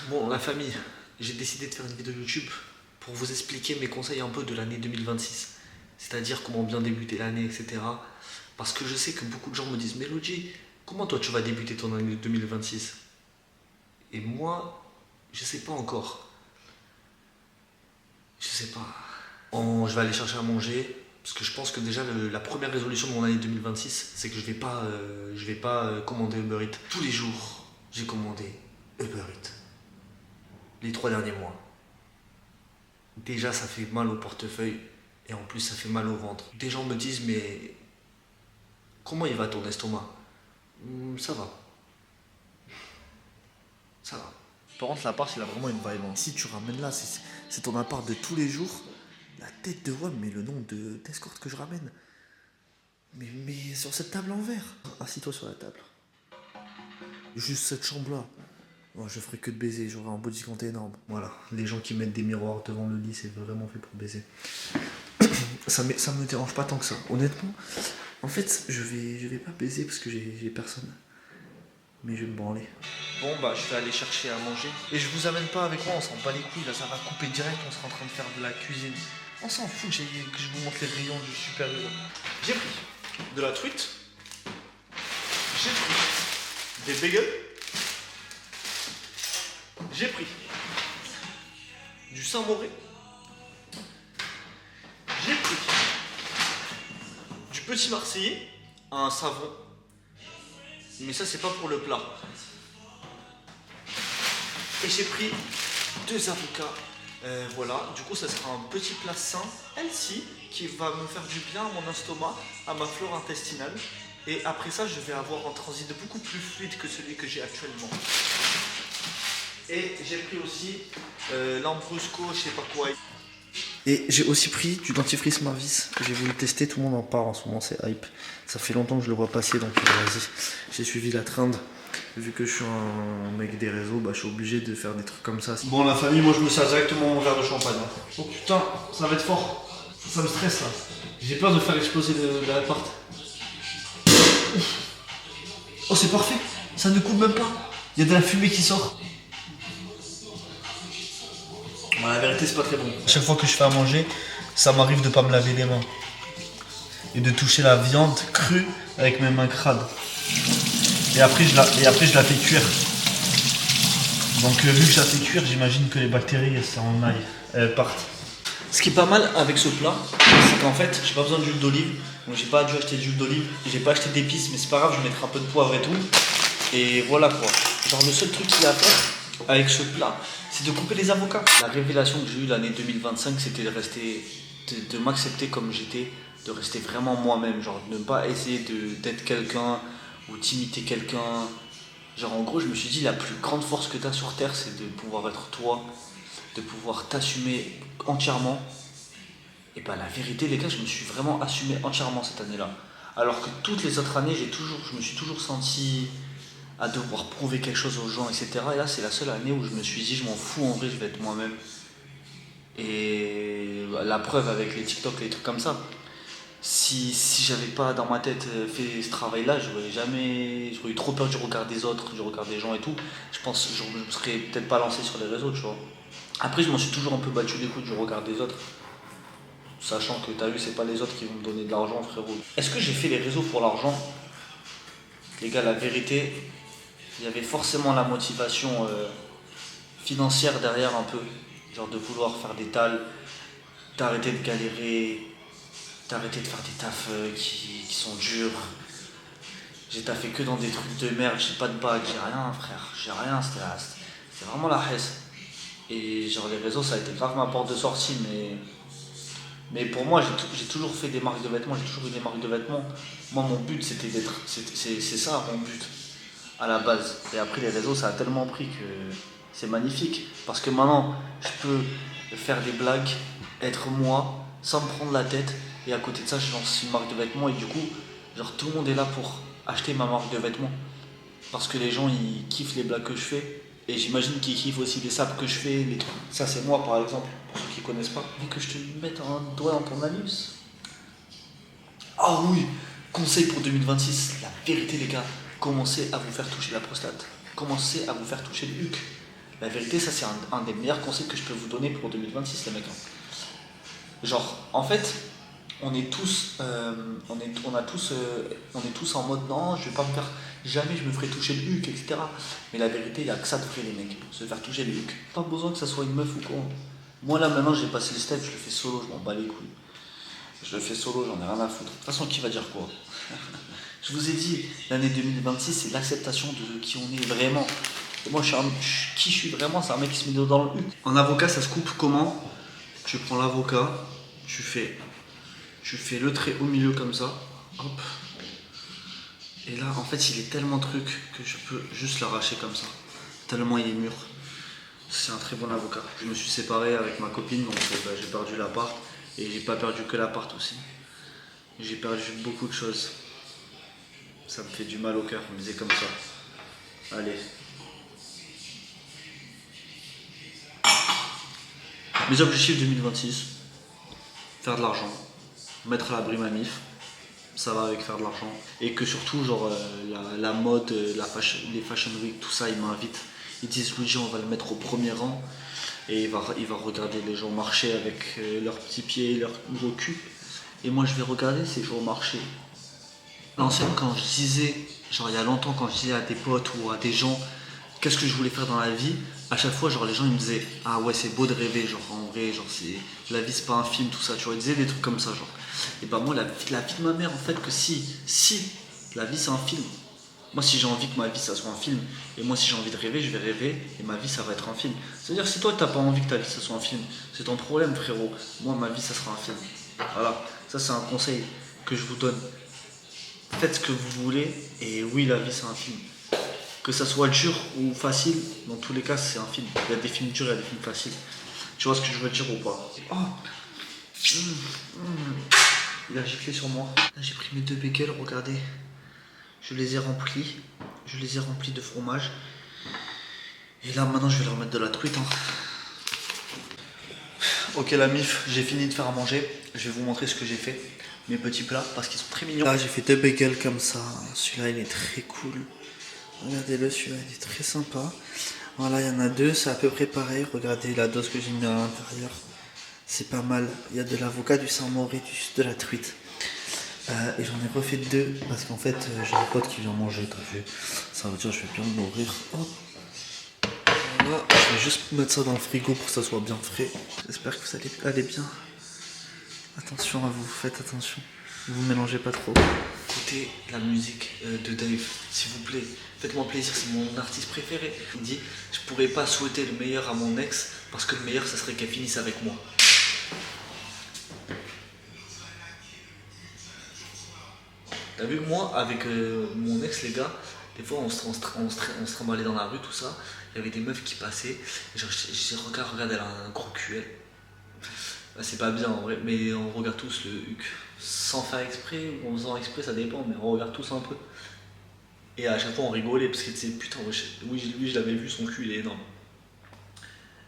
Bon, la famille, j'ai décidé de faire une vidéo YouTube pour vous expliquer mes conseils un peu de l'année 2026. C'est-à-dire comment bien débuter l'année, etc. Parce que je sais que beaucoup de gens me disent: mais Lodji, comment toi tu vas débuter ton année 2026? Et moi, je sais pas encore. Je sais pas. Je vais aller chercher à manger. Parce que je pense que déjà la première résolution de mon année 2026, c'est que je vais pas commander Uber Eats. Tous les jours, j'ai commandé Uber Eats. Les 3 derniers mois. Déjà, ça fait mal au portefeuille et en plus, ça fait mal au ventre. Des gens me disent: mais comment il va ton estomac? Ça va, ça va. Par contre, l'appart, il a vraiment une vibe, hein. Si tu ramènes là, c'est ton appart de tous les jours. La tête de WAM, mais le nombre d'escortes que je ramène. Mais sur cette table en verre. Assis-toi sur la table. Juste cette chambre-là. Moi, je ferai que de baiser, j'aurai un body count énorme. Voilà, les gens qui mettent des miroirs devant le lit, c'est vraiment fait pour baiser. Ça me dérange pas tant que ça. Honnêtement, en fait, je vais pas baiser parce que j'ai personne. Mais je vais me branler. Bon, bah, je vais aller chercher à manger. Et je vous amène pas avec moi, on s'en bat les couilles, là, ça va couper direct, on sera en train de faire de la cuisine. On s'en fout que je vous montre les rayons du super héros. J'ai pris de la truite. J'ai pris des bagels. J'ai pris du Saint-Mauré. J'ai pris du petit Marseillais, un savon. Mais ça, c'est pas pour le plat. Et j'ai pris 2 avocats. Voilà, du coup, ça sera un petit plat sain, healthy, qui va me faire du bien à mon estomac, à ma flore intestinale. Et après ça, je vais avoir un transit beaucoup plus fluide que celui que j'ai actuellement. Et j'ai pris aussi l'Ambrusco, je sais pas quoi. Et j'ai aussi pris du dentifrice Marvis. J'ai voulu tester, tout le monde en parle en ce moment, c'est hype. Ça fait longtemps que je le vois passer, donc vas-y. J'ai suivi la trend. Vu que je suis un mec des réseaux, bah, je suis obligé de faire des trucs comme ça. Bon, la famille, moi je me sers directement mon verre de champagne. Oh putain, ça va être fort. Ça me stresse là. J'ai peur de faire exploser l'appart. Oh, c'est parfait. Ça ne coule même pas. Il y a de la fumée qui sort. Bon, la vérité, c'est pas très bon. À chaque fois que je fais à manger, ça m'arrive de pas me laver les mains. Et de toucher la viande crue avec mes mains crades. Et après, je la fais cuire. Donc, vu que je la fais cuire, j'imagine que les bactéries, elles partent. Ce qui est pas mal avec ce plat, c'est qu'en fait, j'ai pas besoin d'huile d'olive. Donc, j'ai pas dû acheter d'huile d'olive. J'ai pas acheté d'épices, mais c'est pas grave, je mettrai un peu de poivre et tout. Et voilà quoi. Genre, le seul truc qu'il y a à faire avec ce plat, c'est de couper les avocats. La révélation que j'ai eue l'année 2025, c'était de m'accepter comme j'étais, de rester vraiment moi-même, genre de ne pas essayer d'être quelqu'un ou d'imiter quelqu'un. Genre en gros, je me suis dit, la plus grande force que tu as sur Terre, c'est de pouvoir être toi, de pouvoir t'assumer entièrement. Et bah la vérité les gars, je me suis vraiment assumé entièrement cette année-là. Alors que toutes les autres années, je me suis toujours senti à devoir prouver quelque chose aux gens, etc. Et là, c'est la seule année où je me suis dit, je m'en fous, en vrai, je vais être moi-même. Et la preuve avec les TikTok, les trucs comme ça. Si j'avais pas dans ma tête fait ce travail-là, j'aurais eu trop peur du regard des autres, du regard des gens et tout. Je pense que je me serais peut-être pas lancé sur les réseaux, tu vois. Après, je m'en suis toujours un peu battu les couilles du regard des autres. Sachant que t'as vu, c'est pas les autres qui vont me donner de l'argent, frérot. Est-ce que j'ai fait les réseaux pour l'argent? Les gars, la vérité, il y avait forcément la motivation financière derrière un peu. Genre de vouloir faire des tals, d'arrêter de galérer, d'arrêter de faire des tafs qui sont durs. J'ai taffé que dans des trucs de merde, j'ai pas de bac, j'ai rien frère, j'ai rien, c'était vraiment la hesse. Et genre les réseaux ça a été grave ma porte de sortie, mais pour moi j'ai toujours fait des marques de vêtements, j'ai toujours eu des marques de vêtements. Moi mon but c'était c'est ça mon but à la base. Et après les réseaux ça a tellement pris que c'est magnifique. Parce que maintenant je peux faire des blagues, être moi, sans me prendre la tête. Et à côté de ça je lance une marque de vêtements et du coup genre tout le monde est là pour acheter ma marque de vêtements. Parce que les gens ils kiffent les blagues que je fais. Et j'imagine qu'ils kiffent aussi les sapes que je fais, les trucs. Ça c'est moi par exemple, pour ceux qui connaissent pas. Vu que je te mette un doigt dans ton anus. Ah oui, conseil pour 2026, la vérité les gars, commencez à vous faire toucher la prostate. Commencez à vous faire toucher le huc. La vérité, ça c'est un des meilleurs conseils que je peux vous donner pour 2026, les mecs, hein. Genre, en fait, on est tous, on est tous en mode non, je vais pas me faire, jamais je me ferai toucher le huc, etc. Mais la vérité, il n'y a que ça de vrai, les mecs, se faire toucher le huc. Pas besoin que ça soit une meuf ou quoi. Moi là maintenant, j'ai passé le step, je le fais solo, je m'en bats les couilles. Je le fais solo, j'en ai rien à foutre. De toute façon, qui va dire quoi? Je vous ai dit, l'année 2026, c'est l'acceptation de qui on est vraiment. Et moi, qui je suis vraiment, c'est un mec qui se met dans le huc. En avocat, ça se coupe comment? Tu prends l'avocat, tu fais le trait au milieu comme ça, hop. Et là, en fait, il est tellement truc que je peux juste l'arracher comme ça. Tellement il est mûr. C'est un très bon avocat. Je me suis séparé avec ma copine, donc j'ai perdu l'appart. Et j'ai pas perdu que l'appart aussi. J'ai perdu beaucoup de choses. Ça me fait du mal au cœur, on me disait comme ça. Allez. Mes objectifs 2026, faire de l'argent, mettre à l'abri ma mif, ça va avec faire de l'argent. Et que surtout, genre, la mode, les fashion week, tout ça, ils m'invitent. Ils disent, Luigi, on va le mettre au premier rang. Et il va regarder les gens marcher avec leurs petits pieds, leurs gros cul. Et moi, je vais regarder ces gens marcher. L'ancienne, quand je disais, genre il y a longtemps, quand je disais à des potes ou à des gens qu'est-ce que je voulais faire dans la vie, à chaque fois, genre les gens ils me disaient ah ouais, c'est beau de rêver, genre en vrai, genre la vie c'est pas un film, tout ça, tu vois, ils disaient des trucs comme ça, genre. Et bah moi, la vie de ma mère, en fait, que si la vie c'est un film, moi si j'ai envie que ma vie ça soit un film, et moi si j'ai envie de rêver, je vais rêver, et ma vie ça va être un film. C'est-à-dire, si toi t'as pas envie que ta vie ça soit un film, c'est ton problème, frérot. Moi, ma vie ça sera un film. Voilà, ça c'est un conseil que je vous donne. Faites ce que vous voulez, et oui, la vie c'est un film. Que ça soit dur ou facile, dans tous les cas c'est un film. Il y a des films durs, il y a des films faciles. Tu vois ce que je veux dire ou pas? Oh. Il a giclé sur moi. Là j'ai pris mes 2 bagels, regardez. Je les ai remplis. Je les ai remplis de fromage. Et là maintenant je vais leur mettre de la truite, hein. Ok la mif, j'ai fini de faire à manger. Je vais vous montrer ce que j'ai fait. Mes petits plats parce qu'ils sont très mignons. Là j'ai fait 2 bagels comme ça. Celui-là il est très cool. Regardez-le, celui-là il est très sympa. Voilà, il y en a 2, c'est à peu près pareil. Regardez la dose que j'ai mis à l'intérieur. C'est pas mal. Il y a de l'avocat, du saint-mauré, de la truite. Et j'en ai refait 2 parce qu'en fait j'ai un pote qui vient manger, t'as vu. Ça veut dire que je vais bien me nourrir. Hop. Voilà, je vais juste mettre ça dans le frigo pour que ça soit bien frais. J'espère que vous allez aller bien. Attention à vous, faites attention. Vous mélangez pas trop. Écoutez la musique de Dave, s'il vous plaît. Faites-moi plaisir, c'est mon artiste préféré. Il dit, je pourrais pas souhaiter le meilleur à mon ex parce que le meilleur, ça serait qu'elle finisse avec moi. T'as vu, moi, avec mon ex, les gars, des fois, on se trimballait dans la rue, tout ça. Il y avait des meufs qui passaient. Genre, je disais, regarde, elle a un gros cul, elle. Bah, c'est pas bien en vrai, mais on regarde tous le huc. Sans faire exprès ou en faisant exprès, ça dépend, mais on regarde tous un peu. Et à chaque fois, on rigolait parce qu'elle disait, putain, oui, lui, je l'avais vu, son cul, il est énorme.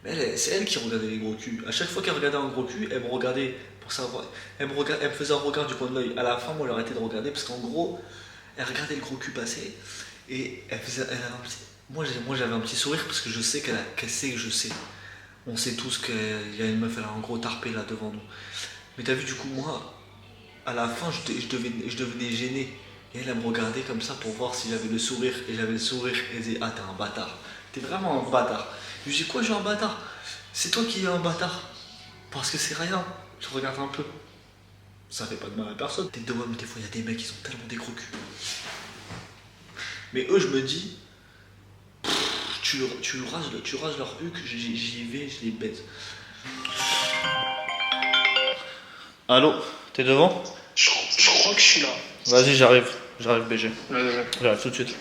Mais c'est elle qui regardait les gros culs. À chaque fois qu'elle regardait un gros cul, elle me regardait pour savoir. Elle me faisait un regard du coin de l'œil. À la fin, moi, elle arrêtait de regarder parce qu'en gros, elle regardait le gros cul passer et elle faisait. Moi, j'avais un petit sourire parce que je sais qu'elle sait que je sais. On sait tous qu'il y a une meuf, elle a un gros tarpé là devant nous. Mais t'as vu, du coup, moi, à la fin, je devenais gêné. Et elle me regardait comme ça pour voir si j'avais le sourire. Et j'avais le sourire. Et elle disait, ah, t'es un bâtard. T'es vraiment un bâtard. Je lui dis, quoi, je suis un bâtard? C'est toi qui es un bâtard. Parce que c'est rien. Je regarde un peu. Ça fait pas de mal à personne. Tête de homme, des fois, il y a des mecs qui sont tellement des gros culs. Mais eux, je me dis, tu rases leur huc, j'y vais, je les baise. Allô, t'es devant? Je crois que je suis là. Vas-y, j'arrive BG. Ouais. J'arrive tout de suite.